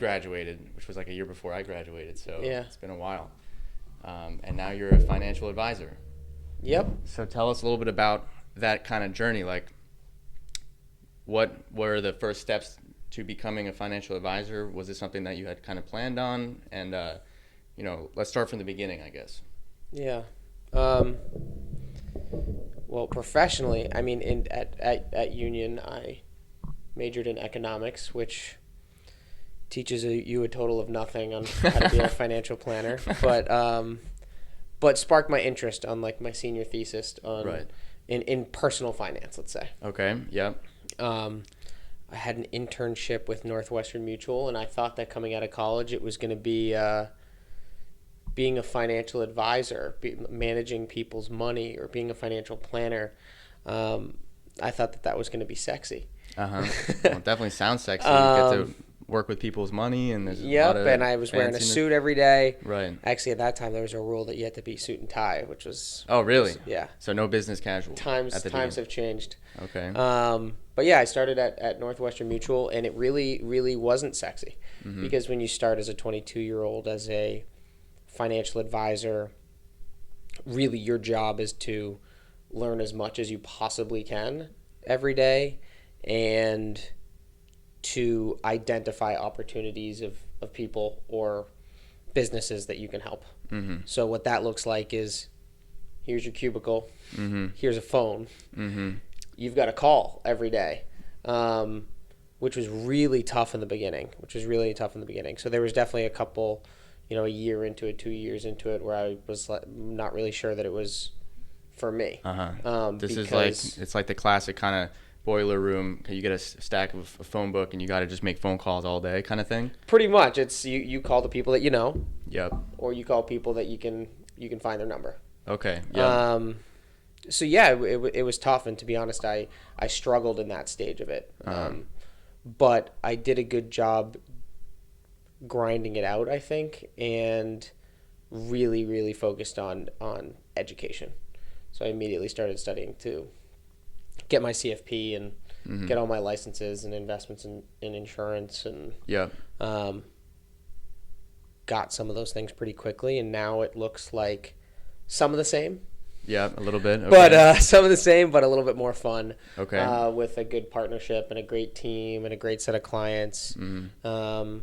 graduated, which was like a year before I graduated, so Yeah. it's been a while. And now you're a financial advisor. Yep. So tell us a little bit about that kind of journey. Like, what were the first steps to becoming a financial advisor? Was it something that you had kind of planned on? And, let's start from the beginning, I guess. Yeah. Well, professionally, I mean, at Union, I majored in economics, which teaches you a total of nothing on how to be a financial planner, but sparked my interest on like my senior thesis on Right. in personal finance, let's say. Okay. Yep. I had an internship with Northwestern Mutual, and I thought that coming out of college, it was going to be being a financial advisor, managing people's money, or being a financial planner. I thought that was going to be sexy. Well, it definitely sounds sexy. You get to work with people's money, and there's a lot of and I was wearing a fanciness. suit every day. Right. Actually, at that time, there was a rule that you had to be suit and tie, which was... Oh, really? Yeah. So no business casual. Times have changed. Okay. But yeah, I started at Northwestern Mutual, and it really, really wasn't sexy. Mm-hmm. Because when you start as a 22-year-old as a financial advisor, really your job is to learn as much as you possibly can every day and to identify opportunities of people or businesses that you can help. Mm-hmm. So what that looks like is, here's your cubicle, Mm-hmm. here's a phone, Mm-hmm. you've got a call every day, which was really tough in the beginning, So there was definitely a couple, a year into it, 2 years into it, where I was not really sure that it was for me. This is like, it's like the classic kind of boiler room. You get a stack of a phone book and you got to just make phone calls all day kind of thing. Pretty much. It's you call the people that you know. Yep. Or you call people that you can find their number. Okay. Yep. So yeah, it was tough, and to be honest, I struggled in that stage of it. But I did a good job grinding it out, I think, and really, really focused on education. So I immediately started studying to get my CFP and Mm-hmm. get all my licenses and investments in insurance, and Yep. got some of those things pretty quickly, and now it looks like some of the same. Yeah, a little bit. Okay. But some of the same, but a little bit more fun. Okay. With a good partnership and a great team and a great set of clients. Mm-hmm.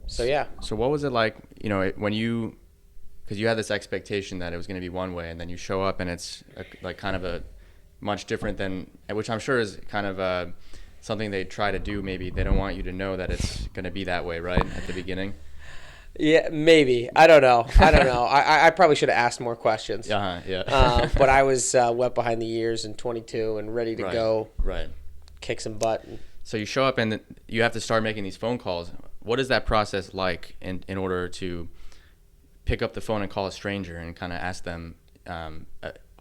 So yeah. So what was it like, when you, because you had this expectation that it was going to be one way, and then you show up and it's like kind of a much different than, which I'm sure is kind of something they try to do. Maybe they don't want you to know that it's going to be that way, right, at the beginning? Yeah, maybe. I don't know. I probably should have asked more questions. Yeah. But I was wet behind the ears and 22 and ready to go. Right. Kick some butt. So you show up and you have to start making these phone calls. What is that process like in order to pick up the phone and call a stranger and kind of ask them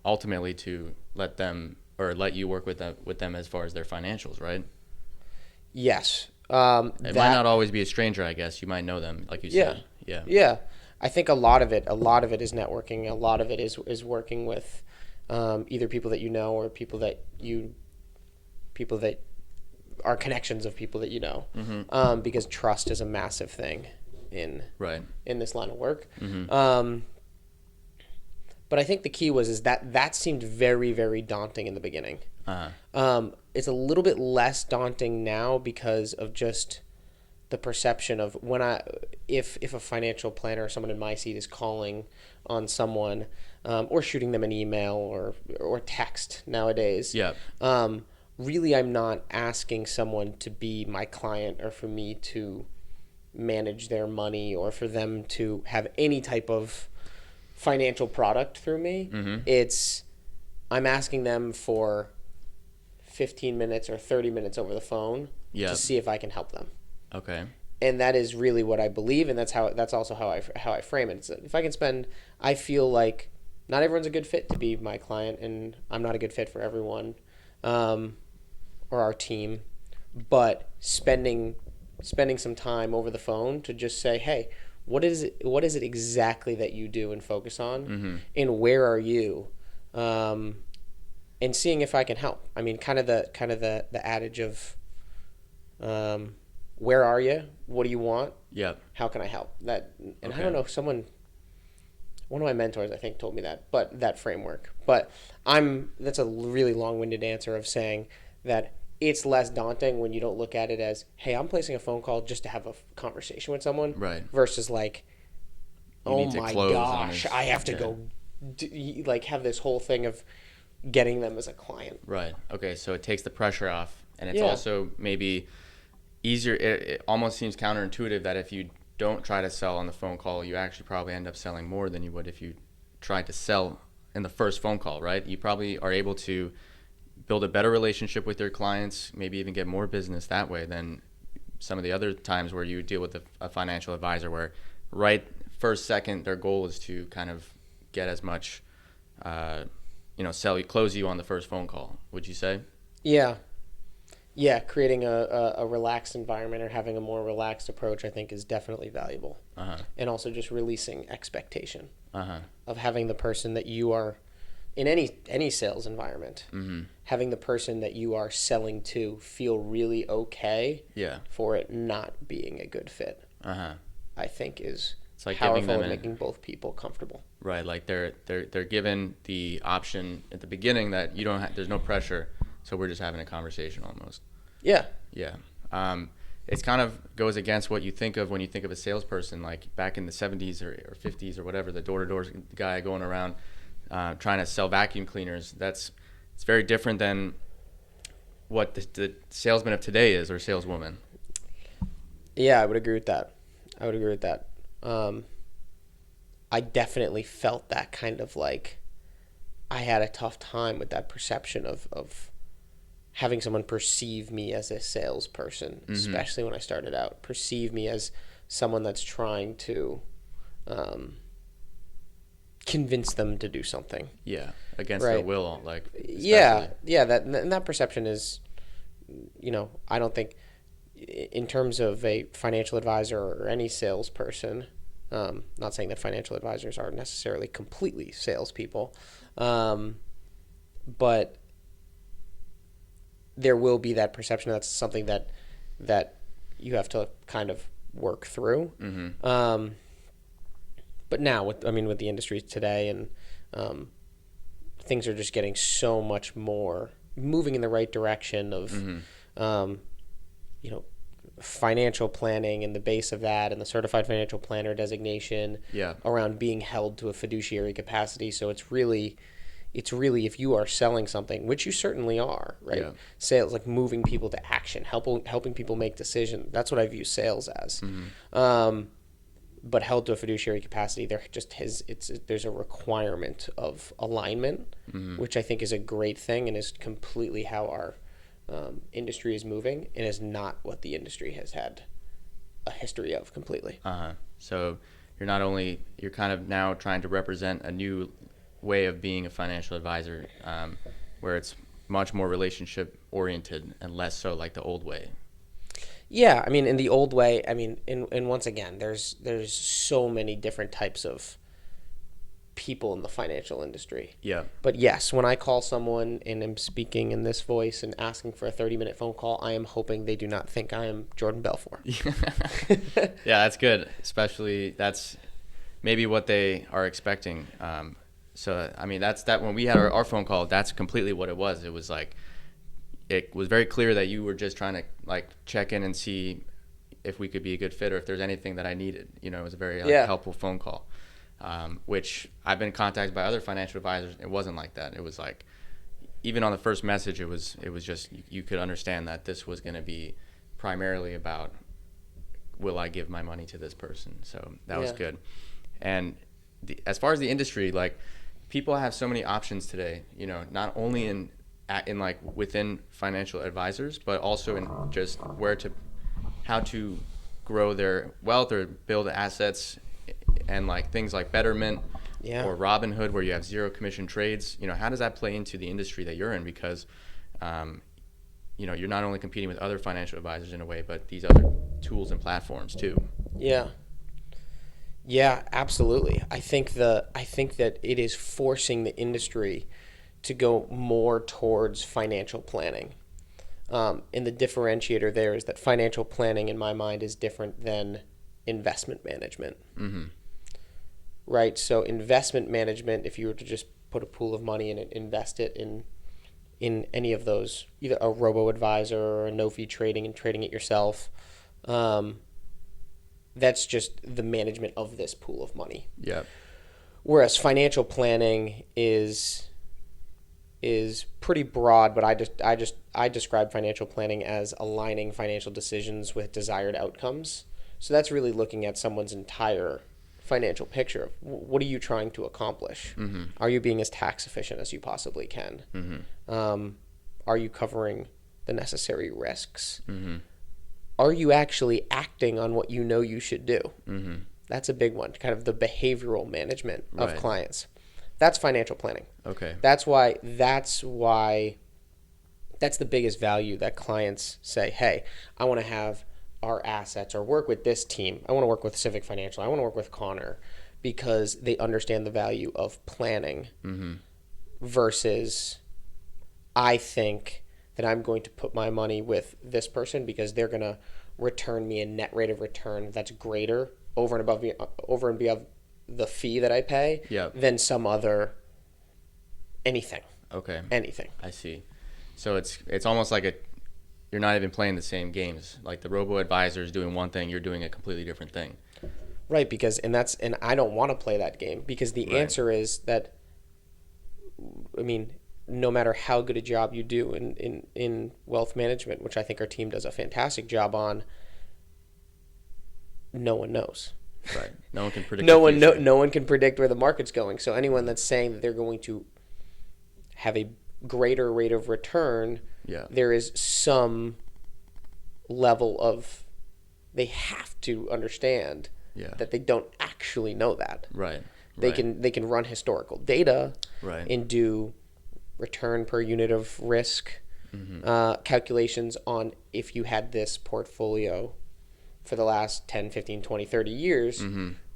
ultimately to let you work with them as far as their financials, right? Yes. It might not always be a stranger, I guess. You might know them, like you said. Yeah. Yeah. I think a lot of it is networking. A lot of it is working with either people that you know or people that are connections of people that you know. Mm-hmm. Because trust is a massive thing in this line of work. Mm-hmm. But I think the key is that seemed very, very daunting in the beginning. It's a little bit less daunting now because of just the perception of if a financial planner or someone in my seat is calling on someone or shooting them an email or text nowadays. Yeah. Really, I'm not asking someone to be my client or for me to manage their money or for them to have any type of financial product through me. Mm-hmm. I'm asking them for 15 minutes or 30 minutes over the phone to see if I can help them. Okay. And that is really what I believe, and that's also how I frame it. If I feel like not everyone's a good fit to be my client, and I'm not a good fit for everyone, or our team, but spending some time over the phone to just say, hey, what is it exactly that you do and focus on, mm-hmm. and where are you, and seeing if I can help. I mean, kind of the adage of where are you? What do you want? Yep. How can I help? That, and Okay. I don't know, one of my mentors, I think, told me that framework. But that's a really long-winded answer of saying that it's less daunting when you don't look at it as, hey, I'm placing a phone call just to have a conversation with someone, Right. versus like, You oh need to my close on gosh, this. I have to Yeah. go, like, have this whole thing of getting them as a client. Right. Okay. So it takes the pressure off, and it's Yeah. also maybe easier. It almost seems counterintuitive that if you don't try to sell on the phone call, you actually probably end up selling more than you would if you tried to sell in the first phone call, right? You probably are able to build a better relationship with your clients, maybe even get more business that way than some of the other times where you deal with a financial advisor where right first second their goal is to kind of get as much close you on the first phone call, would you say? Yeah. Yeah, creating a relaxed environment or having a more relaxed approach, I think, is definitely valuable. Uh-huh. And also just releasing expectation Uh-huh. of having the person that you are in any sales environment, Mm-hmm. having the person that you are selling to feel really okay Yeah. for it not being a good fit, Uh-huh. I think is It's like giving powerful them in making both people comfortable. right, like they're given the option at the beginning that you don't there's no pressure, so we're just having a conversation almost. Yeah. Yeah. It's kind of goes against what you think of when you think of a salesperson, like back in the 70s or 50s or whatever, the door-to-door guy going around trying to sell vacuum cleaners. It's very different than what the salesman of today is, or saleswoman. Yeah, I would agree with that. I definitely felt that kind of like I had a tough time with that perception of having someone perceive me as a salesperson, especially when I started out, perceive me as someone that's trying to convince them to do something. Yeah, against Right. their will, like Yeah, especially. yeah. That perception is, I don't think, in terms of a financial advisor or any salesperson. Not saying that financial advisors are necessarily completely salespeople, but there will be that perception. That's something that you have to kind of work through. Mm-hmm. But now, with the industry today, and things are just getting so much more moving in the right direction of, financial planning and the base of that, and the certified financial planner designation. Yeah. Around being held to a fiduciary capacity. So it's really if you are selling something, which you certainly are, right? Yeah. Sales, like moving people to action, helping people make decisions. That's what I view sales as. But held to a fiduciary capacity, there's a requirement of alignment, which I think is a great thing and is completely how our industry is moving, and is not what the industry has had a history of completely. So you're kind of now trying to represent a new way of being a financial advisor, where it's much more relationship oriented and less so like the old way. Yeah, in the old way, and once again, there's so many different types of people in the financial industry. Yeah. But yes, when I call someone and am speaking in this voice and asking for a 30-minute phone call, I am hoping they do not think I am Jordan Belfort. Yeah, that's good. Especially that's maybe what they are expecting. So that's that. When we had our phone call, that's completely what it was. It was like, it was very clear that you were just trying to like check in and see if we could be a good fit or if there's anything that I needed. It was a very helpful phone call, which I've been contacted by other financial advisors. It wasn't like that. It was like, even on the first message, it was just, you could understand that this was going to be primarily about, will I give my money to this person? So that was good. And as far as the industry, like, people have so many options today, not only in like within financial advisors, but also in just how to grow their wealth or build assets, and like things like Betterment or Robinhood, where you have zero commission trades. How does that play into the industry that you're in? Because, you're not only competing with other financial advisors in a way, but these other tools and platforms too. Yeah, absolutely. I think that it is forcing the industry to go more towards financial planning. And the differentiator there is that financial planning, in my mind, is different than investment management. Mm-hmm. Right? So investment management, if you were to just put a pool of money and invest it in any of those, either a robo-advisor or a no-fee trading and trading it yourself, that's just the management of this pool of money. Yeah. Whereas financial planning is pretty broad, but I describe financial planning as aligning financial decisions with desired outcomes. So that's really looking at someone's entire financial picture. What are you trying to accomplish? Mm-hmm. Are you being as tax efficient as you possibly can? Mm-hmm. Are you covering the necessary risks? Mm-hmm. Are you actually acting on what you know you should do? Mm-hmm. That's a big one, kind of the behavioral management of Right. clients. That's financial planning. Okay. That's why that's the biggest value that clients say, hey, I want to have our assets or work with this team. I want to work with Civic Financial. I want to work with Connor, because they understand the value of planning. Mm-hmm. Versus I think that I'm going to put my money with this person because they're going to return me a net rate of return that's greater over and above the fee that I pay than some other anything. Okay. Anything. I see. So it's almost like you're not even playing the same games. Like the robo-advisor is doing one thing, you're doing a completely different thing. Right, because and I don't want to play that game, because the answer is that, I mean, no matter how good a job you do in wealth management, which I think our team does a fantastic job on, no one knows. Right. No one can predict. No one can predict where the market's going. So anyone that's saying that they're going to have a greater rate of return, there is some level of, they have to understand that they don't actually know that. Right. They can run historical data and do return per unit of risk calculations on if you had this portfolio for the last 10, 15, 20, 30 years,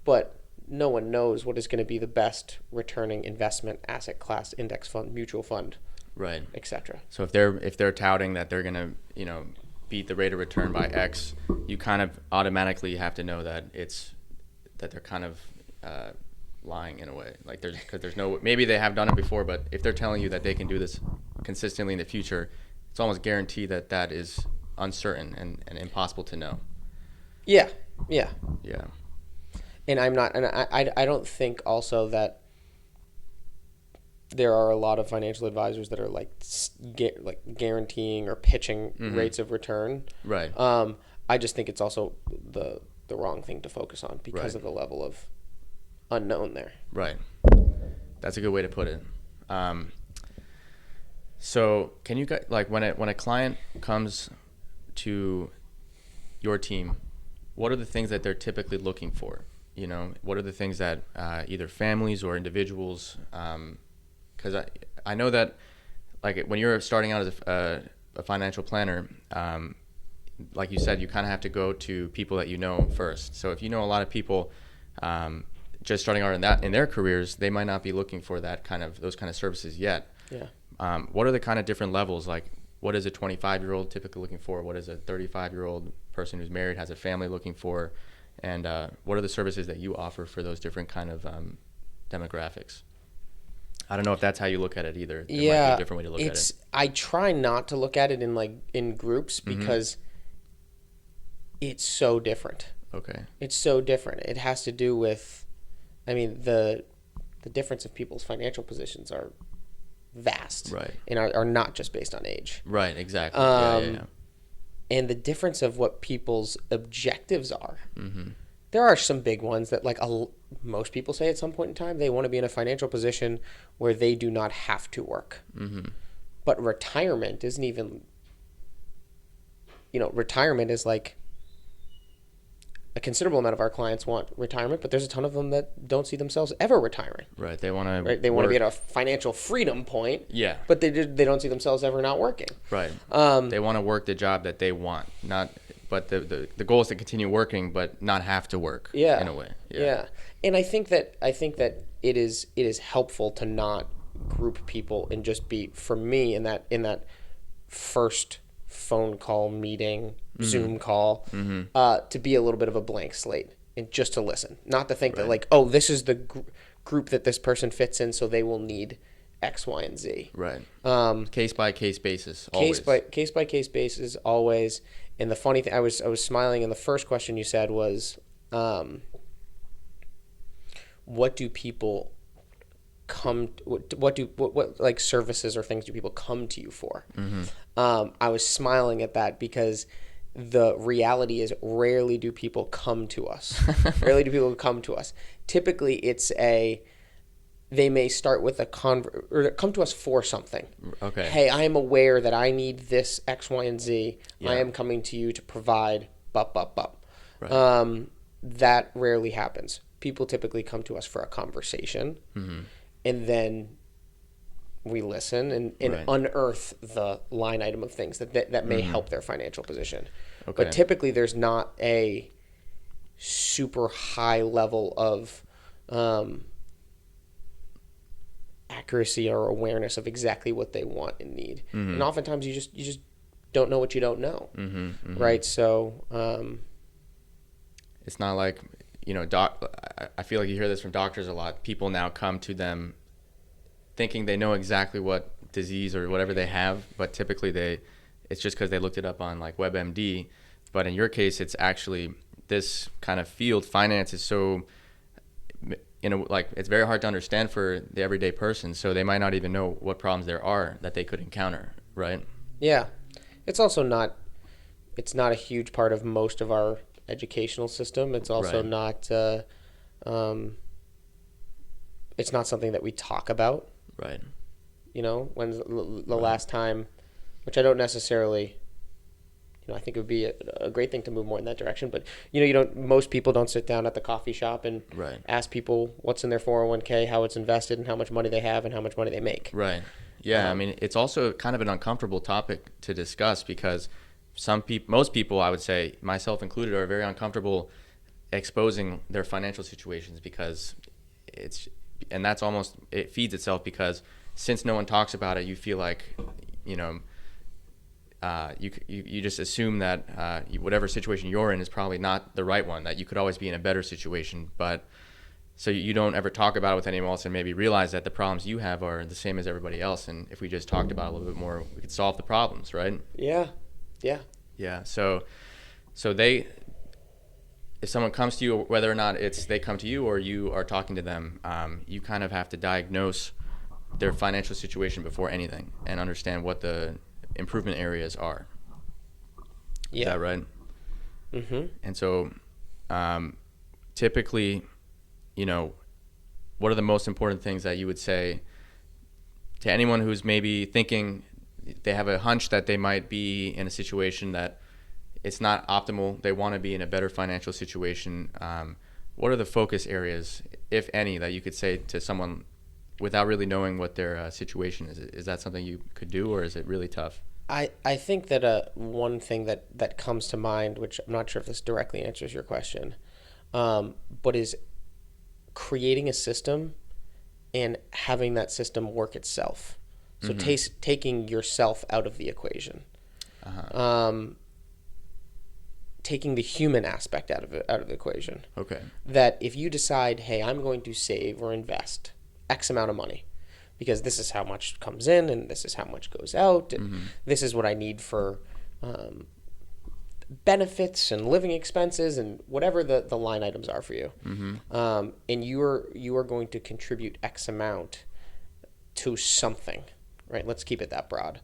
but no one knows what is going to be the best returning investment asset class, index fund, mutual fund, etc. So if they're touting that they're going to, beat the rate of return by X, you kind of automatically have to know that they're kind of lying in a way. Like there's no, maybe they have done it before, but if they're telling you that they can do this consistently in the future, it's almost guaranteed that is uncertain and impossible to know. Yeah. And I don't think also that there are a lot of financial advisors that are like guaranteeing or pitching rates of return. Right. I just think it's also the wrong thing to focus on because of the level of unknown there. Right. That's a good way to put it. So can you guys, like when a client comes to your team, what are the things that they're typically looking for? What are the things that either families or individuals, because I know that like when you're starting out as a financial planner, like you said, you kind of have to go to people that you know first. So if you know a lot of people just starting out in their careers, they might not be looking for those kind of services yet. Yeah. What are the kind of different levels? Like what is a 25-year-old typically looking for? What is a 35-year-old person who's married, has a family looking for? And what are the services that you offer for those different kind of demographics? I don't know if that's how you look at it either. There might be a different way to look at it. I try not to look at it in groups because it's so different. Okay. It's so different. It has to do with, the difference of people's financial positions are vast. Right. And are not just based on age. Right, exactly. Yeah. And the difference of what people's objectives are. There are some big ones that most people say at some point in time they want to be in a financial position where they do not have to work. But retirement isn't even, retirement is like a considerable amount of our clients want retirement, but there's a ton of them that don't see themselves ever retiring. Right. They want to. Right. They want to be at a financial freedom point. Yeah. But they don't see themselves ever not working. Right. They want to work the job that they want, but the goal is to continue working, but not have to work. Yeah. In a way. Yeah. And I think that it is helpful to not group people and just be, for me, in that first phone call, meeting, Zoom call, to be a little bit of a blank slate and just to listen, not to think that like, oh, this is the group that this person fits in, so they will need X, Y, and Z. Right. Case by case basis. Case Always. by case basis, always. And the funny thing, I was smiling, and the first question you said was, what do people what like services or things do people come to you for? I was smiling at that because the reality is rarely do people come to us. Typically, they may start with or come to us for something. Okay. Hey, I am aware that I need this X, Y, and Z. Yeah. I am coming to you to provide Right. That rarely happens. People typically come to us for a conversation, and then we listen and unearth the line item of things that may help their financial position. Okay. But typically there's not a super high level of accuracy or awareness of exactly what they want and need. And oftentimes you just don't know what you don't know. Right? So it's not like, I feel like you hear this from doctors a lot. People now come to them thinking they know exactly what disease or whatever they have, but typically it's just because they looked it up on like WebMD. But in your case, it's actually this kind of field. Finance is so, it's very hard to understand for the everyday person. So they might not even know what problems there are that they could encounter, right? Yeah. It's also not a huge part of most of our educational system. It's also not it's not something that we talk about. Right. When's the last time, which I don't necessarily, I think it would be a great thing to move more in that direction. But, most people don't sit down at the coffee shop and ask people what's in their 401k, how it's invested, and how much money they have and how much money they make. Right. Yeah. It's also kind of an uncomfortable topic to discuss because most people, I would say, myself included, are very uncomfortable exposing their financial situations because that's almost, it feeds itself because since no one talks about it, you feel like, you just assume that whatever situation you're in is probably not the right one, that you could always be in a better situation. But so you don't ever talk about it with anyone else and maybe realize that the problems you have are the same as everybody else. And if we just talked about it a little bit more, we could solve the problems, right? Yeah. Yeah. So if someone comes to you, whether or not they come to you or you are talking to them, you kind of have to diagnose their financial situation before anything and understand what the improvement areas are. Yeah. Is that right? And so typically, what are the most important things that you would say to anyone who's maybe thinking they have a hunch that they might be in a situation that it's not optimal, they want to be in a better financial situation? What are the focus areas, if any, that you could say to someone without really knowing what their situation is? Is that something you could do, or is it really tough? I think that one thing that comes to mind, which I'm not sure if this directly answers your question, but is creating a system and having that system work itself. So taking yourself out of the equation, taking the human aspect out of the equation. Okay. That if you decide, hey, I'm going to save or invest X amount of money, because this is how much comes in and this is how much goes out, and this is what I need for benefits and living expenses and whatever the line items are for you, and you are going to contribute X amount to something. Right, let's keep it that broad.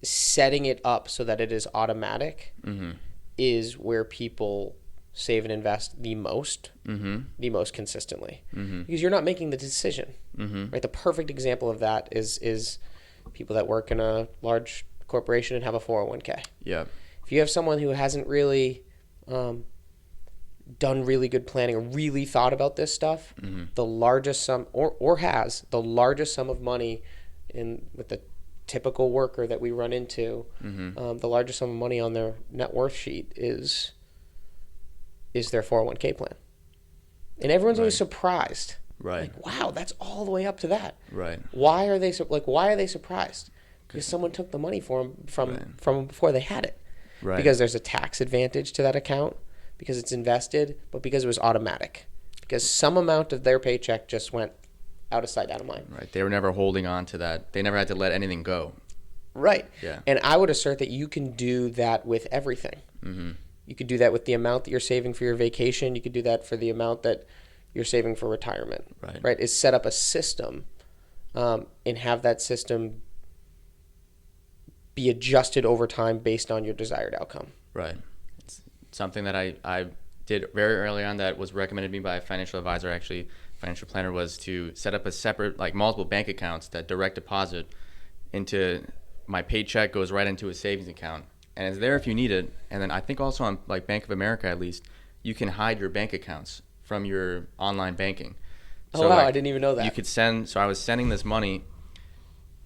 Setting it up so that it is automatic is where people save and invest the most consistently, because you're not making the decision. Right, the perfect example of that is people that work in a large corporation and have a 401k. Yeah. If you have someone who hasn't really done really good planning or really thought about this stuff, the largest sum or has the largest sum of money with the typical worker that we run into, the largest sum of money on their net worth sheet is their 401k plan. And everyone's always surprised. Right. Like, wow, that's all the way up to that. Right. Why are they surprised? because someone took the money for them Right. from 'em before they had it. Right. Because there's a tax advantage to that account, because it's invested, but because it was automatic. Because some amount of their paycheck just went out of sight, out of mind. Right. They were never holding on to that. They never had to let anything go. Right. Yeah. And I would assert that you can do that with everything. Mm-hmm. You could do that with the amount that you're saving for your vacation. You could do that for the amount that you're saving for retirement. Right. Right. Is set up a system and have that system be adjusted over time based on your desired outcome. Right. It's something that I did very early on that was recommended to me by a financial advisor, actually, financial planner, was to set up a separate, like multiple bank accounts that direct deposit into my paycheck goes right into a savings account. And it's there if you need it. And then I think also on like Bank of America, at least, you can hide your bank accounts from your online banking. Oh, wow. I didn't even know that. You could send, so I was sending this money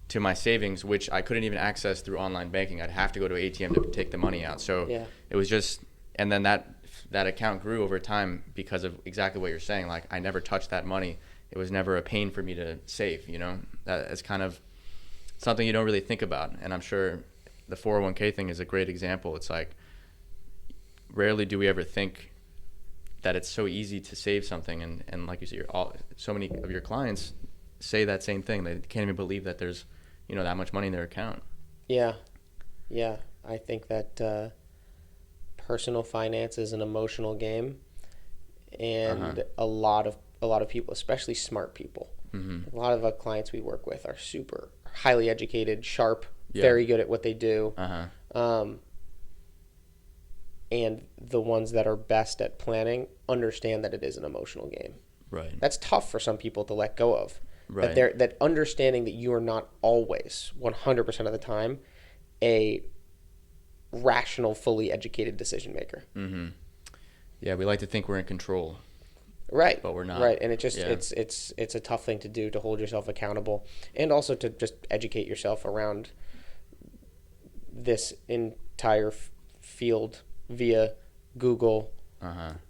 to my savings, which I couldn't even access through online banking. I'd have to go to an ATM to take the money out. So Yeah. it was just, and then that account grew over time because of exactly what you're saying. Like I never touched that money. It was never a pain for me to save, you know. That is kind of something you don't really think about. And I'm sure the 401k thing is a great example. It's like rarely do we ever think that it's so easy to save something. And like you said, so many of your clients say that same thing. They can't even believe that there's, you know, that much money in their account. Yeah. Yeah. I think that personal finance is an emotional game, and a lot of people, especially smart people, a lot of our clients we work with are super highly educated, sharp, very good at what they do. And the ones that are best at planning understand that it is an emotional game. Right. That's tough for some people to let go of. Right. That understanding that you are not always 100% of the time a rational, fully educated decision maker. Mm-hmm. Yeah, we like to think we're in control. Right. But we're not. Right. And it's a tough thing to do, to hold yourself accountable, and also to just educate yourself around this entire field via Google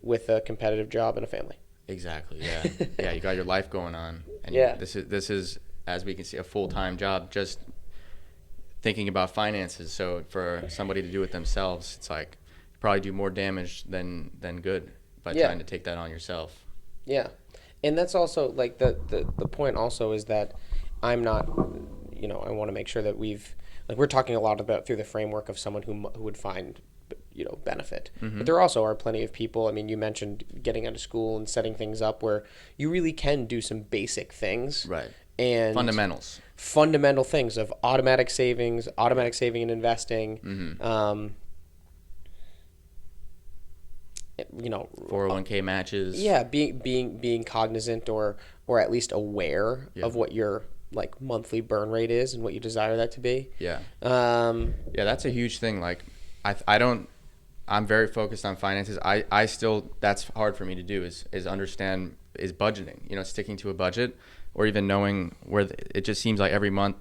with a competitive job and a family. Exactly. Yeah. Yeah. You got your life going on, and this is, as we can see, a full-time job. Just thinking about finances. So for somebody to do it themselves, it's like you probably do more damage than good by trying to take that on yourself. Yeah, and that's also like the point. Also, is that I'm not. You know, I want to make sure that we're talking a lot about through the framework of someone who would find, you know, benefit. But there also are plenty of people. I mean, you mentioned getting out of school and setting things up where you really can do some basic things. Right. And fundamental things of automatic saving and investing. You know, 401k matches. Yeah, being cognizant or at least aware of what your like monthly burn rate is and what you desire that to be. Yeah. Yeah, that's a huge thing. Like I'm very focused on finances. I still, that's hard for me to do is understand, is budgeting, you know, sticking to a budget, or even knowing where it just seems like every month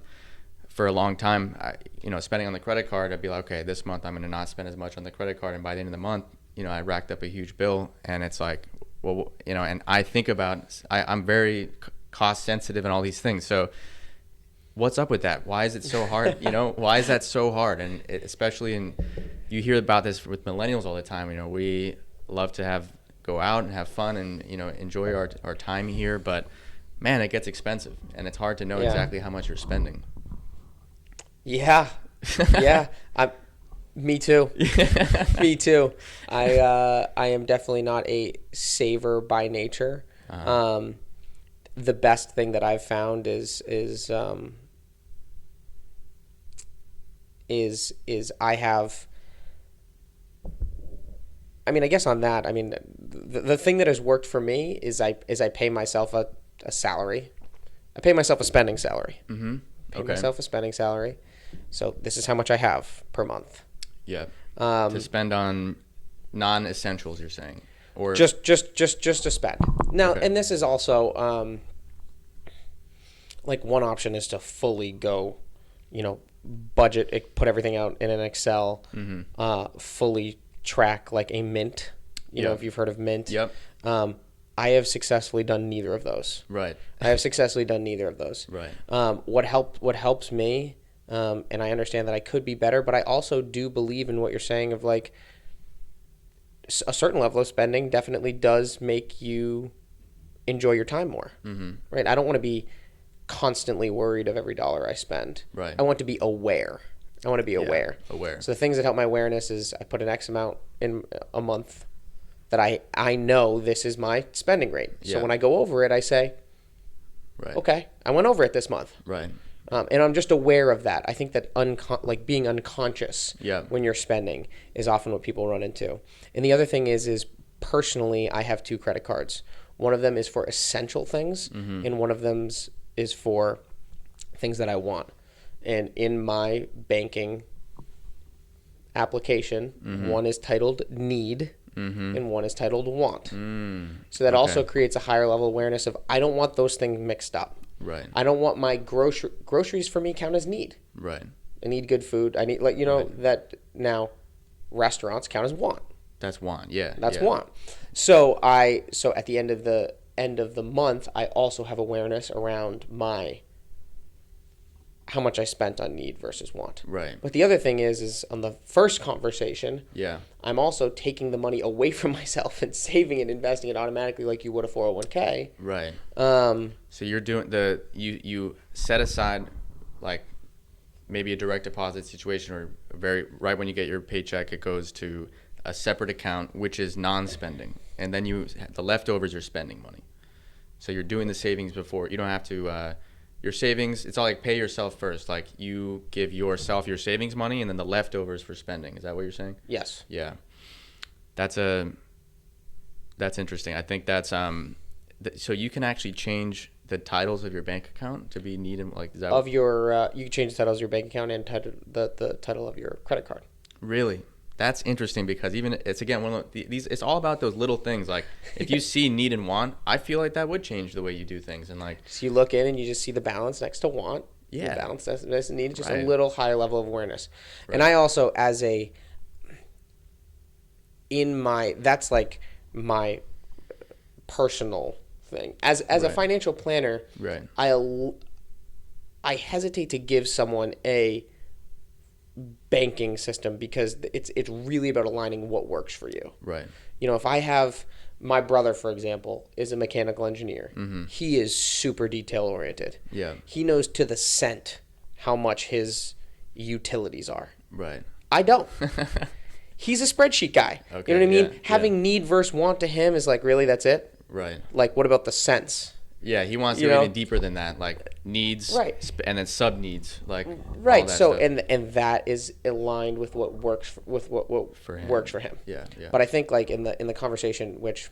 for a long time, you know, spending on the credit card, I'd be like, okay, this month I'm going to not spend as much on the credit card. And by the end of the month, you know, I racked up a huge bill, and it's like, well, you know, and I think about, I'm very cost sensitive and all these things. So what's up with that? Why is it so hard? You know, why is that so hard? And especially you hear about this with millennials all the time. You know, we love to go out and have fun and, you know, enjoy our time here, but man, it gets expensive, and it's hard to know exactly how much you're spending. Yeah. Yeah. Me too. Me too. I am definitely not a saver by nature. The best thing that I've found is I have. I mean, I guess on that, I mean, the thing that has worked for me is I pay myself a salary. I pay myself a spending salary. Pay myself a spending salary. So this is how much I have per month. Yeah. To spend on non-essentials, you're saying, or just to spend. Now, and this is also like one option is to fully go, you know, budget, put everything out in an Excel, fully track like a Mint. You know, if you've heard of Mint. Yep. I have successfully done neither of those. Right. I have successfully done neither of those. Right. What helps me And I understand that I could be better, but I also do believe in what you're saying of like a certain level of spending definitely does make you enjoy your time more, right? I don't want to be constantly worried of every dollar I spend. Right. I want to be aware. I want to be aware. Aware. So the things that help my awareness is I put an X amount in a month that I know this is my spending rate. So when I go over it, I say, right. Okay, I went over it this month. Right. And I'm just aware of that. I think that like being unconscious when you're spending is often what people run into. And the other thing is personally, I have 2 credit cards. One of them is for essential things, and one of them is for things that I want. And in my banking application, one is titled need, and one is titled want. So that also creates a higher level awareness of I don't want those things mixed up. Right. I don't want my groceries for me count as need. Right. I need good food. I need that now restaurants count as want. That's want. Yeah. That's want. So at the end of the month, I also have awareness around how much I spent on need versus want. Right. But the other thing is on the first conversation, I'm also taking the money away from myself and saving and investing it automatically like you would a 401k. Right. So you're doing you set aside like maybe a direct deposit situation or right when you get your paycheck, it goes to a separate account, which is non-spending. And then the leftovers are spending money. So you're doing the savings before. You don't have to, your savings, it's all like pay yourself first. Like you give yourself your savings money and then the leftovers for spending. Is that what you're saying? Yes. Yeah. That's interesting. I think that's, so you can actually change the titles of your bank account to be needed. Like, is that of your, you can change the titles of your bank account and the title of your credit card. Really? That's interesting because even it's again one of these. It's all about those little things. Like if you see need and want, I feel like that would change the way you do things. And like, so you look in and you just see the balance next to want. Yeah. The balance next to need, just Right. a little higher level of awareness. Right. And I also, that's like my personal thing. As a Right. financial planner, right. I hesitate to give someone a banking system because it's really about aligning what works for you. Right. If I have my brother, for example, is a mechanical engineer. He is super detail oriented. Yeah. He knows to the cent how much his utilities are. Right. I don't. He's a spreadsheet guy. Okay, You know what I mean? yeah, Having need versus want to him is like, really, that's it? Right. Like, what about the cents? Yeah, he wants to go even deeper than that, like needs, Right. And then sub needs, like Right. all that So stuff. and that is aligned with what works with what For him. works for him. Yeah. But I think like in the conversation, which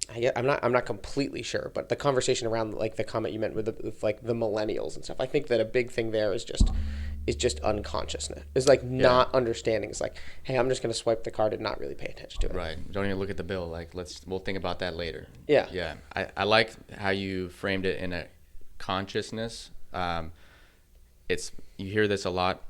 I'm not completely sure, but the conversation around like the comment you meant with like the millennials and stuff, I think that a big thing there is just unconsciousness. It's like not understanding. It's like, hey, I'm just gonna swipe the card and not really pay attention to it. Right. Don't even look at the bill. Like we'll think about that later. Yeah. Yeah. I like how you framed it in a consciousness. You hear this a lot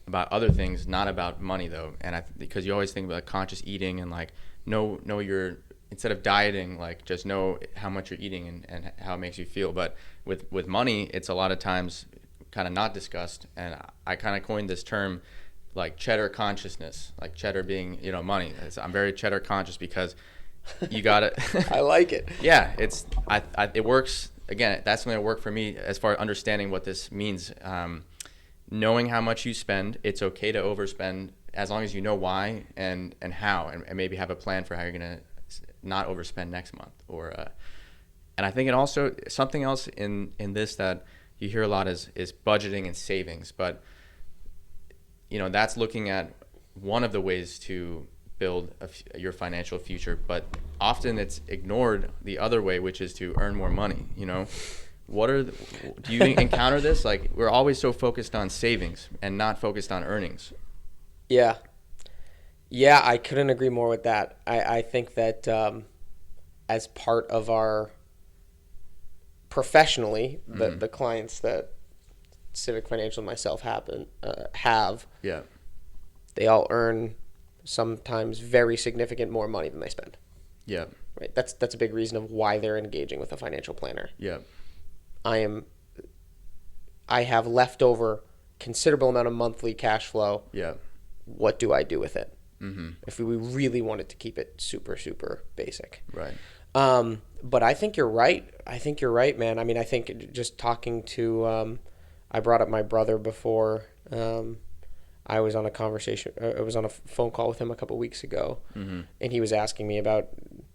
about other things, not about money though. And because you always think about conscious eating and like know your, instead of dieting, like just know how much you're eating and how it makes you feel. But with money, it's a lot of times kind of not discussed. And I kind of coined this term like cheddar consciousness, like cheddar being, money. I'm very cheddar conscious because you got it. I like it. Yeah, it works. Again, that's something that worked for me as far as understanding what this means. Knowing how much you spend, it's okay to overspend as long as you know why and how, and maybe have a plan for how you're going to not overspend next month. And I think it also, something else in this that you hear a lot is budgeting and savings. But, that's looking at one of the ways to build your financial future, but often it's ignored the other way, which is to earn more money. Do you encounter this? Like we're always so focused on savings and not focused on earnings. Yeah, I couldn't agree more with that. I think that as part of our professionally, the clients that Civic Financial and myself have, Yeah, they all earn sometimes very significant more money than they spend. yeah, Right. That's a big reason of why they're engaging with a financial planner. yeah, I am I have leftover considerable amount of monthly cash flow. Yeah. What do I do with it? Mm-hmm. If we really wanted to keep it super, super basic. Right. But I think you're right. I think you're right, man. I mean, I think just talking to, I brought up my brother before. I was on a conversation. I was on a phone call with him a couple weeks ago, Mm-hmm. and he was asking me about.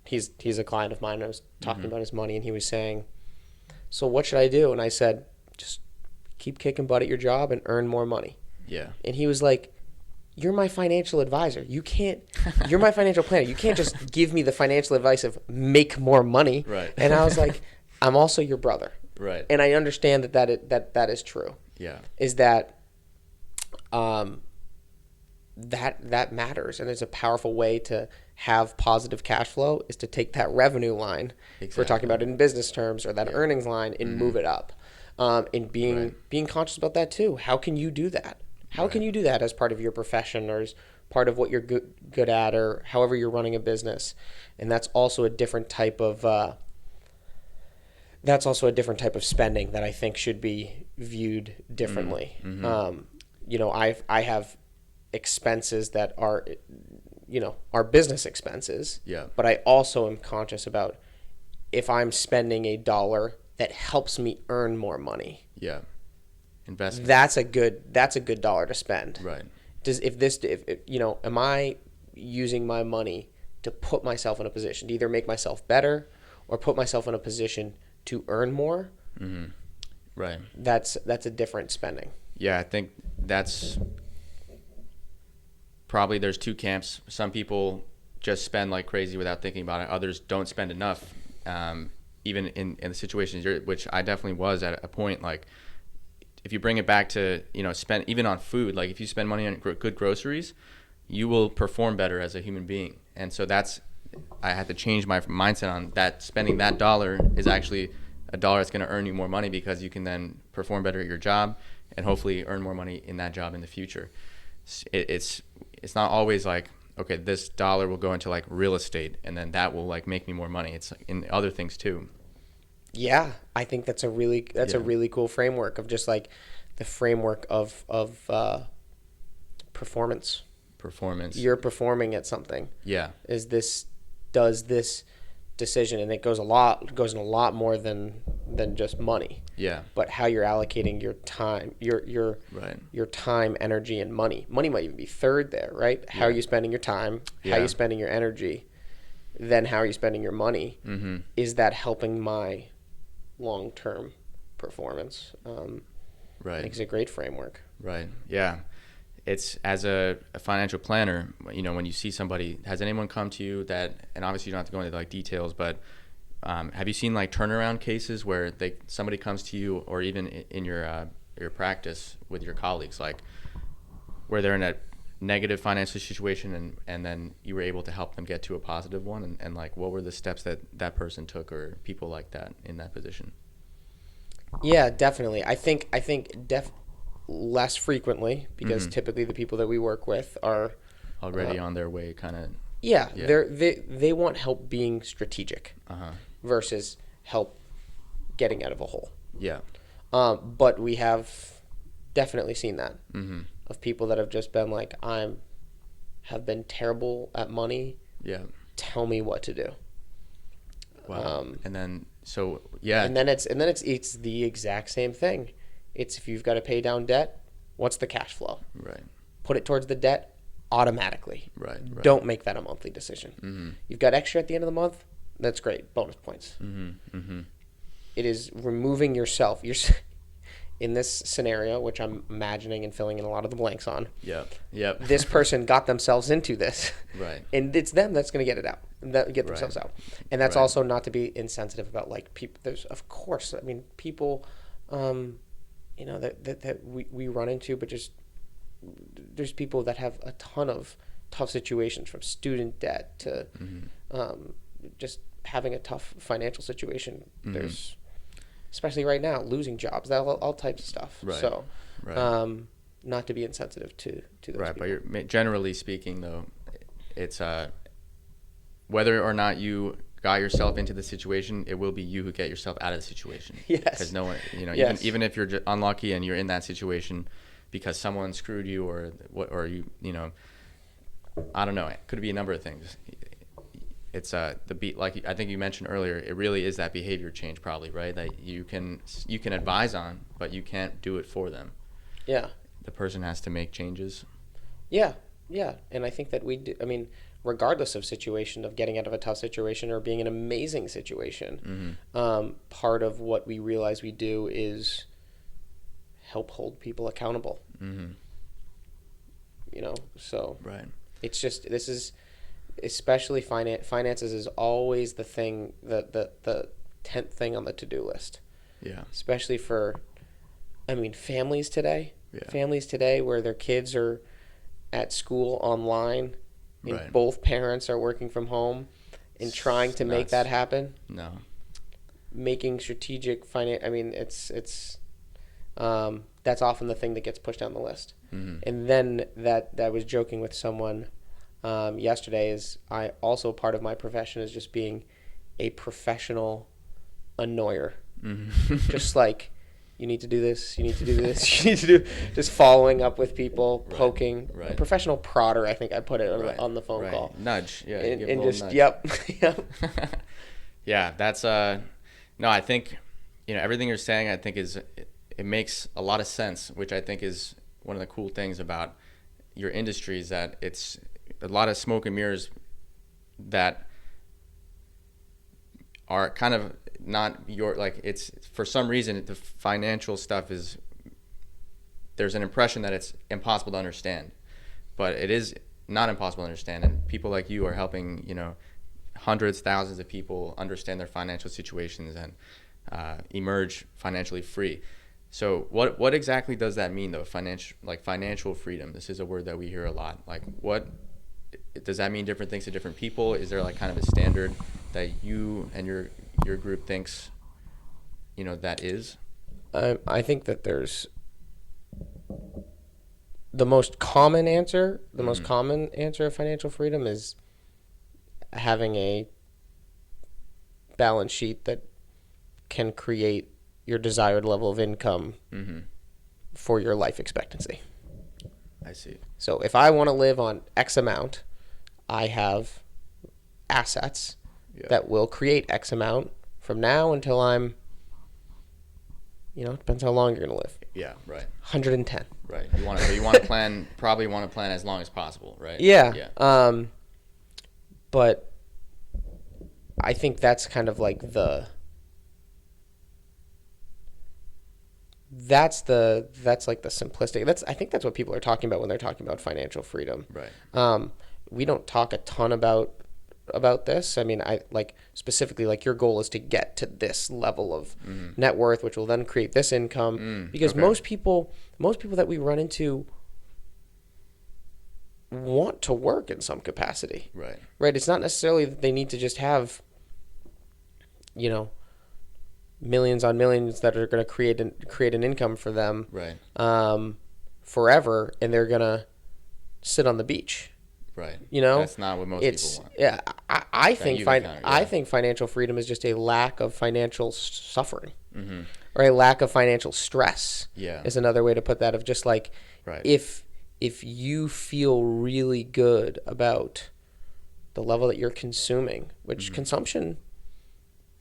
He's a client of mine. And I was talking Mm-hmm. about his money, and he was saying, "So what should I do?" And I said, "Just keep kicking butt at your job and earn more money." Yeah. And he was like, "You're my financial advisor. You can't. You're my financial planner. You can't just give me the financial advice of make more money." Right. And I was like, "I'm also your brother." Right. And I understand that is true. Yeah. Is that that matters, and it's a powerful way to have positive cash flow is to take that revenue line, if we're talking about it in business terms, or that earnings line, and move it up. And being conscious about that too. How can you do that? How can you do that as part of your profession or as part of what you're good at, or however you're running a business? And that's also a different type of spending that I think should be viewed differently. I have expenses that are, are business expenses. Yeah. But I also am conscious about if I'm spending a dollar that helps me earn more money. Yeah. Investment. That's a good dollar to spend. Right. Am I using my money to put myself in a position to either make myself better or put myself in a position to earn more? Mm-hmm. Right. That's a different spending. Yeah, I think that's probably there's two camps. Some people just spend like crazy without thinking about it. Others don't spend enough, even in the situations which I definitely was at a point. Like, if you bring it back to, spend even on food, like if you spend money on good groceries, you will perform better as a human being. And so I had to change my mindset on that. Spending that dollar is actually a dollar that's going to earn you more money, because you can then perform better at your job and hopefully earn more money in that job in the future. It's not always like, okay, this dollar will go into like real estate and then that will like make me more money. It's like in other things too. Yeah, I think that's a really cool framework of just like the framework of performance. Performance. You're performing at something. Yeah. Does this decision, and it goes in a lot more than just money. Yeah. But how you're allocating your time, your Right. your time, energy, and money. Money might even be third there, right? How are you spending your time? How are you spending your energy? Then how are you spending your money? Mm-hmm. Is that helping my long-term performance? Right. I think it's a great framework. Right. Yeah. It's as a financial planner, when you see somebody, has anyone come to you that, and obviously you don't have to go into like details, but have you seen like turnaround cases where somebody comes to you, or even in your practice with your colleagues, like where they're in a negative financial situation and then you were able to help them get to a positive one, and like what were the steps that person took, or people like that in that position? Yeah, definitely. I think less frequently, because typically the people that we work with are already on their way, kind of. Yeah. They want help being strategic versus help getting out of a hole. Yeah. But we have definitely seen that of people that have just been like, have been terrible at money. Yeah. Tell me what to do. Wow. And then it's the exact same thing. It's if you've got to pay down debt, what's the cash flow? Right. Put it towards the debt automatically. Right. Don't make that a monthly decision. You've got extra at the end of the month, that's great. Bonus points. It is removing yourself. In this scenario, which I'm imagining and filling in a lot of the blanks on. Yep. This person got themselves into this. Right. And it's them that's going to get it out. Get themselves out. And that's also not to be insensitive about like people. There's, of course, I mean, people, that we run into, but just there's people that have a ton of tough situations, from student debt to just having a tough financial situation. There's, especially right now, losing jobs, all types of stuff. Right. So, not to be insensitive to those right, people. But generally speaking, though, it's whether or not you got yourself into the situation, it will be you who get yourself out of the situation. Yes. Because no one, Yes. even if you're unlucky and you're in that situation because someone screwed you or you I don't know, it could be a number of things. It's like I think you mentioned earlier, it really is that behavior change probably, right? That you can advise on, but you can't do it for them. Yeah. The person has to make changes. Yeah. Yeah. And I think that we do, I mean, regardless of situation, of getting out of a tough situation or being in an amazing situation, part of what we realize we do is help hold people accountable. So Right. it's just, this is, especially finances is always the thing, the 10th thing on the to-do list. Yeah. Especially for, families today. Yeah. Families today where their kids are at school online and Right. both parents are working from home and trying to make Nuts. that happen. No. Making strategic that's often the thing that gets pushed down the list. And then that was joking with someone yesterday is I also part of my profession is just being a professional annoyer. Just like, you need to do this, you need to do this, you need to do, just following up with people, poking. Right. A professional prodder, I think I put it Right. on the phone Right. call. Nudge. Yeah. And just, nudge. Yep. Yeah, that's no, I think everything you're saying I think it makes a lot of sense, which I think is one of the cool things about your industry is that it's a lot of smoke and mirrors that are kind of not it's for some reason the financial stuff is, there's an impression that it's impossible to understand, but it is not impossible to understand, and people like you are helping hundreds, thousands of people understand their financial situations and emerge financially free. So what exactly does that mean though? Financial freedom. This is a word that we hear a lot. Like, what does that mean? Different things to different people? Is there kind of a standard that you and your group thinks that is? I think that there's the most common answer. The most common answer of financial freedom is having a balance sheet that can create your desired level of income for your life expectancy. I see. So if I want to live on X amount, I have assets that will create X amount from now until I'm, it depends how long you're going to live. Yeah, right. 110. Right. You want to plan, probably want to plan as long as possible, right? Yeah. Yeah. But I think that's kind of like that's like the simplistic. I think that's what people are talking about when they're talking about financial freedom. Right. We don't talk a ton about this. I specifically your goal is to get to this level of net worth, which will then create this income. Because most people that we run into want to work in some capacity. Right. Right. It's not necessarily that they need to just have, millions on millions that are going to create an income for them. Right. Forever, and they're going to sit on the beach. Right. You know, that's not what most people want. Yeah, I think I think financial freedom is just a lack of financial suffering, or a lack of financial stress. Yeah, is another way to put that. Of just like, right. if you feel really good about the level that you're consuming, which consumption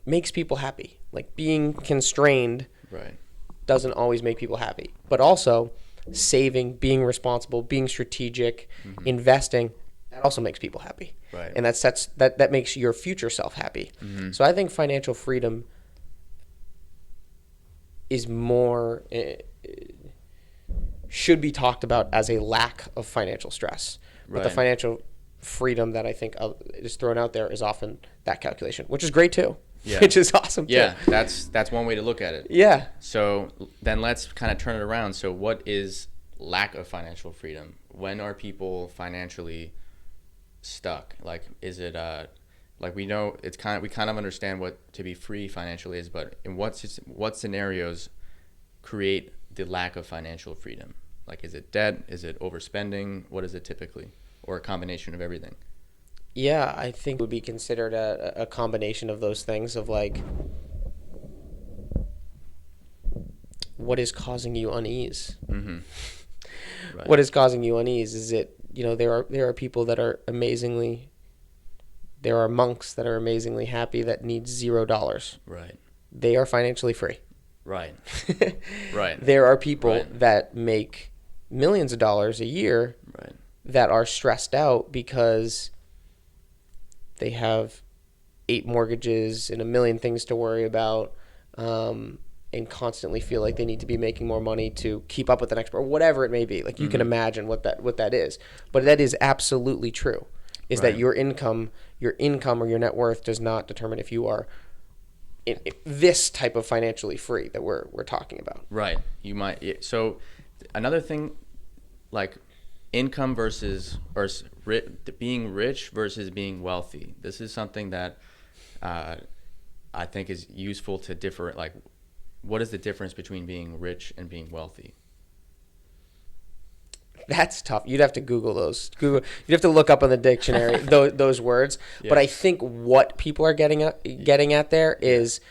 makes people happy. Like being constrained, right, doesn't always make people happy, but also saving, being responsible, being strategic, investing. That also makes people happy, right? And that makes your future self happy. So I think financial freedom is more should be talked about as a lack of financial stress. But the financial freedom that I think is thrown out there is often that calculation, which is great too. Yeah. Which is awesome too. Yeah, that's one way to look at it. Yeah. So then let's kind of turn it around. So what is lack of financial freedom? When are people financially stuck? Like, is it like we know we kind of understand what to be free financially is, but in what scenarios create the lack of financial freedom? Like, is it debt? Is it overspending? What is it typically? Or a combination of everything? Yeah, I think it would be considered a combination of those things of like, what is causing you unease? Mm-hmm. Right. What is causing you unease? Is it, there are people that are amazingly, there are monks that are amazingly happy that need $0. Right. They are financially free. Right. Right. There are people Right. that make millions of dollars a year Right. that are stressed out because they have 8 mortgages and a million things to worry about, and constantly feel like they need to be making more money to keep up with the next, or whatever it may be. Like, you can imagine what that is. But that is absolutely true. Is that Right. your income or your net worth does not determine if you are in this type of financially free that we're talking about. Right. You might. So another thing, like income versus or being rich versus being wealthy. This is something that I think is useful to differ. Like, what is the difference between being rich and being wealthy? That's tough. You'd have to Google those. You'd have to look up on the dictionary those words. Yeah. But I think what people are getting at there is,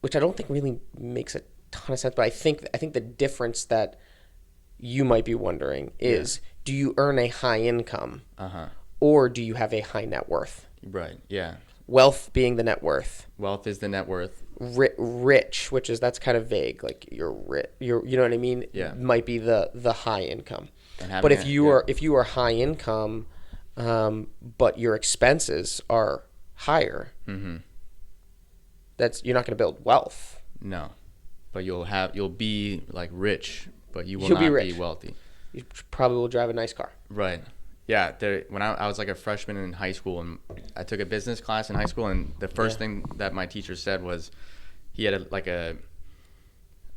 which I don't think really makes a ton of sense. But I think the difference that you might be wondering is, do you earn a high income, or do you have a high net worth? Right. Yeah. Wealth being the net worth. Wealth is the net worth. Rich, that's kind of vague. Like, you're rich. You know what I mean? Yeah. Might be the high income. And But if you are high income, but your expenses are higher, you're not going to build wealth. No, but you'll be like rich, but you will You'll not be be wealthy. You probably will drive a nice car. Right. Yeah. When I was like a freshman in high school, and I took a business class in high school, and the first thing that my teacher said was, he had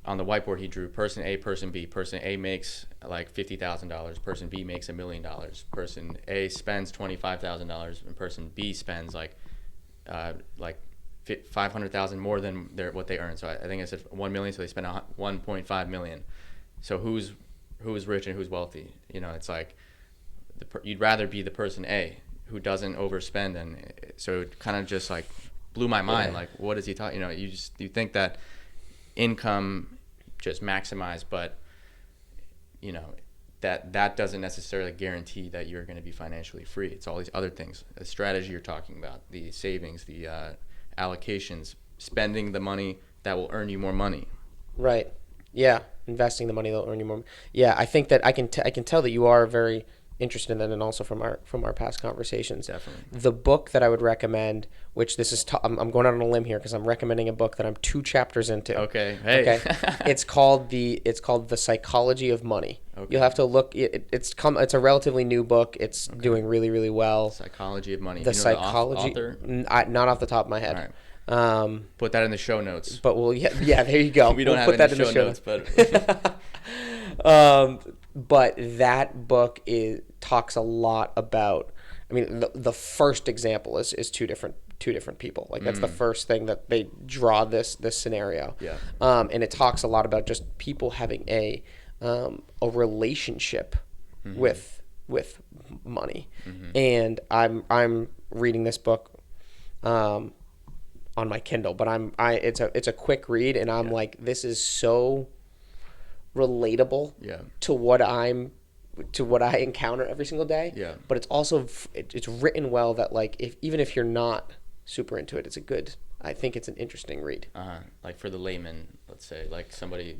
on the whiteboard he drew person A, person B. Person A makes like $50,000. Person B makes $1 million. Person A spends $25,000, and person B spends like $500,000 more than what they earn. So I think I said 1 million, so they spend 1.5 million. So who's rich and who's wealthy? It's like you'd rather be the person A who doesn't overspend, and so it kind of just like blew my mind. Like, what is he talking? You think that income just maximize, but that doesn't necessarily guarantee that you're going to be financially free. It's all these other things, the strategy you're talking about, the savings, the allocations, spending the money that will earn you more money. Right. Yeah. Investing the money that will earn you more. Yeah. I think that I can tell that you are very interested in that, and also from our past conversations. Definitely. The book that I would recommend, which this is, I'm going out on a limb here because I'm recommending a book that I'm 2 chapters into. Okay. Hey. Okay. It's called The Psychology of Money. Okay. You'll have to look. It's a relatively new book. It's doing really, really well. Psychology of Money. The Psychology. The author? Not off the top of my head. All right. Put that in the show notes. But yeah, there you go. We don't have put it that in the show notes, but but that book talks a lot about. I mean, the first example is two different people. Like, that's the first thing that they draw this scenario. Yeah. And it talks a lot about just people having a relationship with money. And I'm reading this book on my Kindle, but it's a quick read, and I'm like, this is so relatable to what I encounter every single day. Yeah. But it's also it's written well that, like, even if you're not super into it, I think it's an interesting read. Like, for the layman, let's say, like somebody,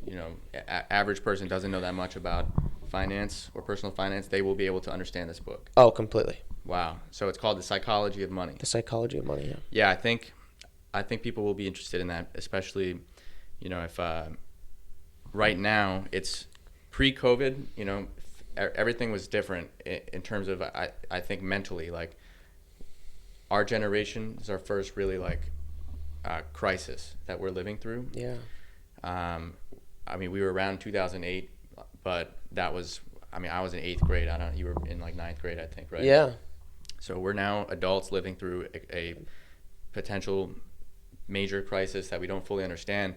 average person doesn't know that much about finance or personal finance, they will be able to understand this book. Oh, completely. Wow. So it's called The Psychology of Money. The Psychology of Money. Yeah. Yeah, I think people will be interested in that, especially, if right now it's pre-COVID, everything was different in terms of, I think, mentally. Like, our generation is our first really crisis that we're living through. Yeah. I mean, we were around 2008, but that was, I was in 8th grade. I don't know, you were in like 9th grade, I think, right? Yeah. So we're now adults living through a potential major crisis that we don't fully understand.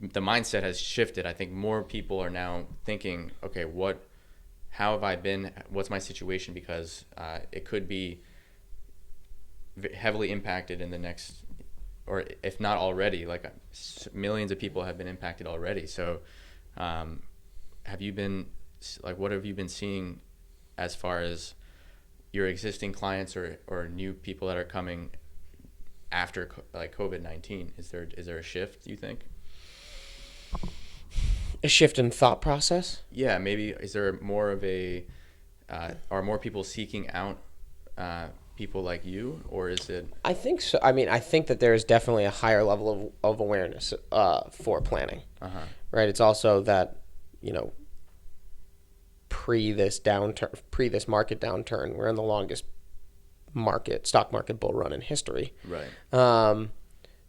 The mindset has shifted. I think more people are now thinking, okay, how have I been? What's my situation? Because it could be heavily impacted in the next, or if not already, like millions of people have been impacted already. So have you been, like, what have you been seeing as far as your existing clients or new people that are coming after like COVID-19? Is there a shift, do you think? A shift in thought process? Yeah, maybe. Is there more of a are more people seeking out people like you, or is it? I think so. I mean, I think that there is definitely a higher level of awareness for planning. Uh-huh. Right. It's also that, you know, pre this market downturn, we're in the longest stock market bull run in history. Right.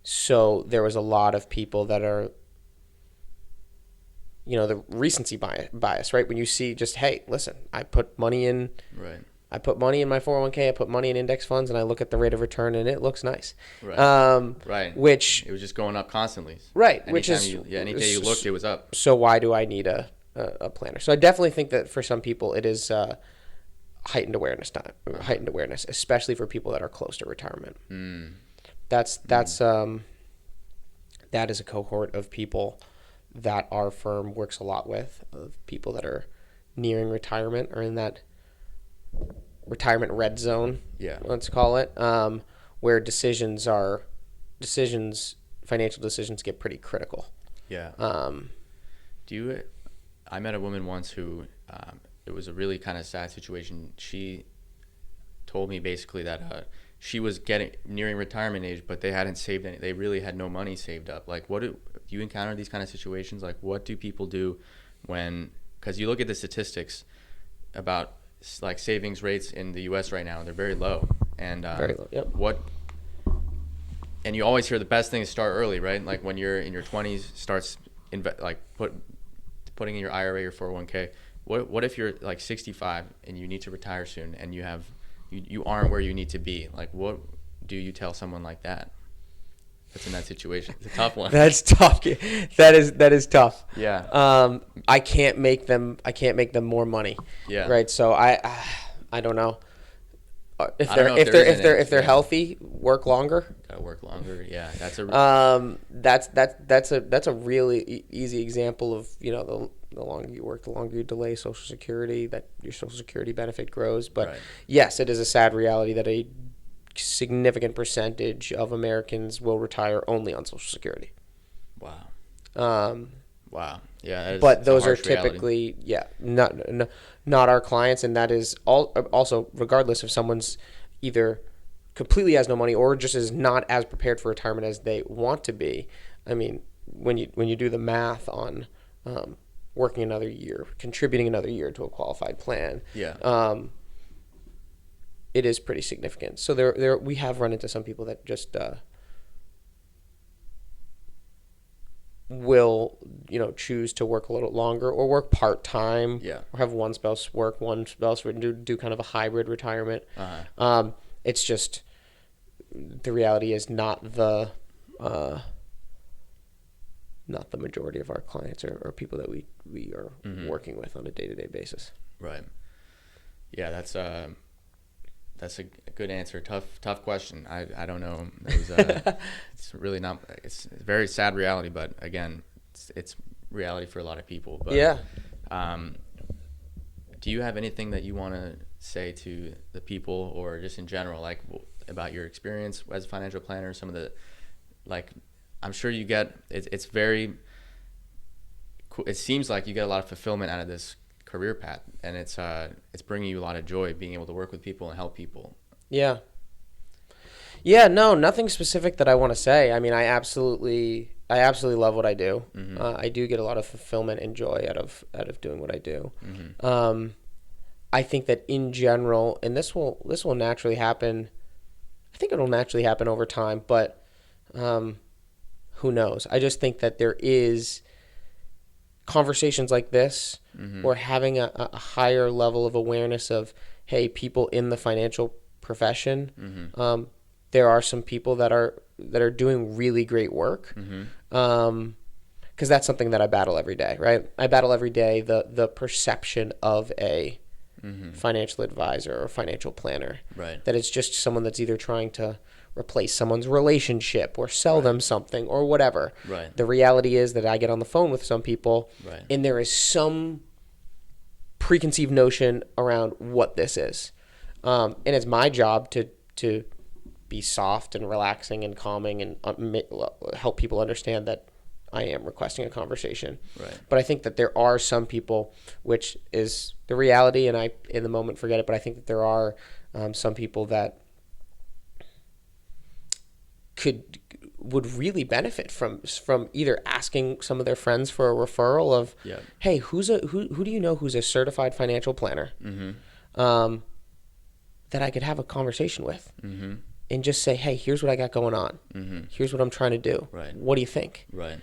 So there was a lot of people that are, you know, the recency bias, right? When you see just, hey, listen, I put money in Right. my 401k, I put money in index funds, and I look at the rate of return, and it looks nice. Right. Right. Which it was just going up constantly. Right. Anytime which is any day you looked, it was up. So why do I need a planner? So I definitely think that for some people it is heightened awareness, especially for people that are close to retirement. That is a cohort of people that our firm works a lot with, of people that are nearing retirement or in that retirement red zone, let's call it, where financial decisions get pretty critical. Yeah. I met a woman once who, it was a really kind of sad situation. She told me basically that she was nearing retirement age, but they hadn't saved any. They really had no money saved up. Like, do you encounter these kind of situations? Like, what do people do because you look at the statistics about like savings rates in the U.S. right now, they're very low. And very low. Yep. And you always hear the best thing is start early, right? Like when you're in your 20s, starts putting in your IRA or 401k. What if you're like 65 and you need to retire soon and you aren't where you need to be? Like, what do you tell someone like that that's in that situation? It's a tough one. That's tough. That is tough. Yeah. I can't make them more money. Yeah. Right. So I don't know. If they're healthy, work longer. Gotta work longer. Yeah. That's a really easy example of, you know, the longer you work, the longer you delay Social Security, that your Social Security benefit grows. But right. Yes, it is a sad reality that a significant percentage of Americans will retire only on Social Security. Wow. Wow. Yeah. But those are typically not our clients, and that is also regardless if someone's either completely has no money or just is not as prepared for retirement as they want to be. I mean, when you do the math on working another year, contributing another year to a qualified plan, it is pretty significant. So there we have run into some people that just will, you know, choose to work a little longer or work part-time, or have one spouse work, one spouse do kind of a hybrid retirement. It's just the reality is not the majority of our clients or people that we are working with on a day-to-day basis. Right. Yeah, that's a good answer. Tough question. I don't know. It's really not. It's a very sad reality, but again, it's reality for a lot of people. But, yeah. Do you have anything that you want to say to the people, or just in general, like about your experience as a financial planner? Some of the, like, I'm sure you get. It's very. It seems like you get a lot of fulfillment out of this career path, and it's bringing you a lot of joy being able to work with people and help people. Yeah, no, nothing specific that I want to say. I mean, I absolutely love what I do. I do get a lot of fulfillment and joy out of doing what I do. I think that in general, and this will naturally happen. I think it'll naturally happen over time, but who knows? I just think that there is conversations like this, or having a higher level of awareness of, hey, people in the financial profession, there are some people that are doing really great work, because that's something that I battle every day, right? I battle every day the perception of a financial advisor or financial planner. Right. That it's just someone that's either trying to replace someone's relationship or sell them something or whatever. Right. The reality is that I get on the phone with some people, Right. and there is some preconceived notion around what this is. And it's my job to be soft and relaxing and calming and help people understand that I am requesting a conversation. Right. But I think that there are some people, which is the reality, and I in the moment forget it, but I think that there are some people that would really benefit from either asking some of their friends for a referral of, hey, who do you know who's a certified financial planner, that I could have a conversation with, and just say, hey, here's what I got going on, here's what I'm trying to do. Right. What do you think? Right.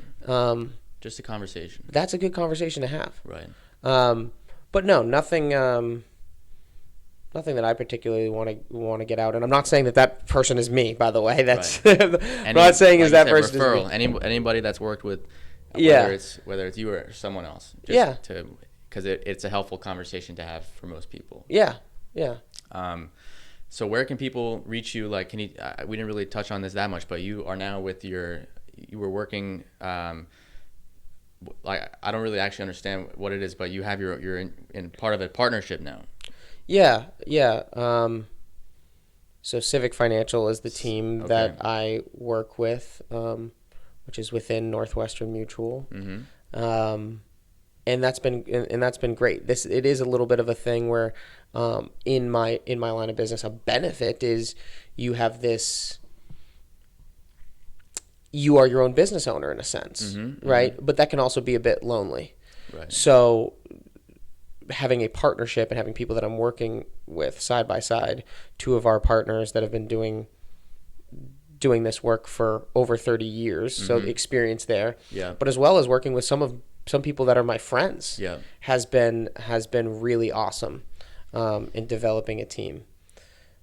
Just a conversation. That's a good conversation to have. Right. But no, nothing that I particularly want to get out. And I'm not saying that person is me, by the way. That's I'm not saying like is that said, person referral. is me. Anybody that's worked with, whether it's you or someone else. Because it's a helpful conversation to have for most people. Yeah. So where can people reach you? Like, can you? We didn't really touch on this that much, but you are now with you were working. Like, I don't really actually understand what it is, but you have you're in part of a partnership now. Yeah. So Civic Financial is the team that I work with, which is within Northwestern Mutual. And that's been great. It is a little bit of a thing where, in my line of business, a benefit is you have this. You are your own business owner in a sense, right? But that can also be a bit lonely. Right. So having a partnership and having people that I'm working with side by side, two of our partners that have been doing this work for over 30 years, so experience there. Yeah. But as well as working with some people that are my friends, has been really awesome in developing a team.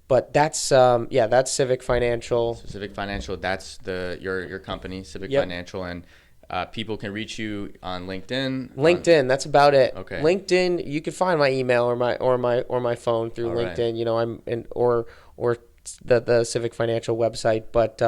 But that's Civic Financial. So Civic Financial, that's your company, Civic Financial, and people can reach you on LinkedIn. That's about it. Okay. LinkedIn, you can find my email or my phone through LinkedIn. Right. You know, I'm in or the Civic Financial website. But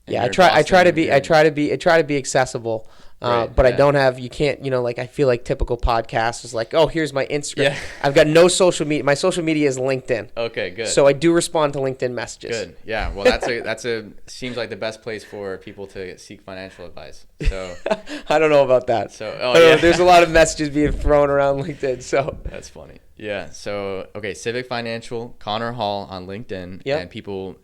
I try to be accessible. But I don't have, you can't, like, I feel like typical podcast is like, oh, here's my Instagram. Yeah. I've got no social media. My social media is LinkedIn. Okay, good. So I do respond to LinkedIn messages. Good. Yeah. Well, that's seems like the best place for people to seek financial advice. So I don't know about that. So, there's a lot of messages being thrown around LinkedIn. So that's funny. Yeah. So, okay. Civic Financial, Connor Hall on LinkedIn, and people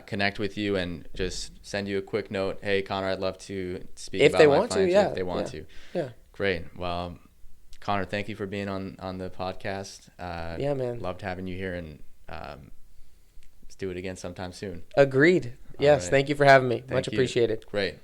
connect with you and just send you a quick note. Hey, Connor, I'd love to speak if about they my want financial, to. If they want to. Yeah. Great. Well, Connor, thank you for being on the podcast. Yeah, man. Loved having you here, and let's do it again sometime soon. Agreed. Yes. Right. Thank you for having me. Much appreciated. Great.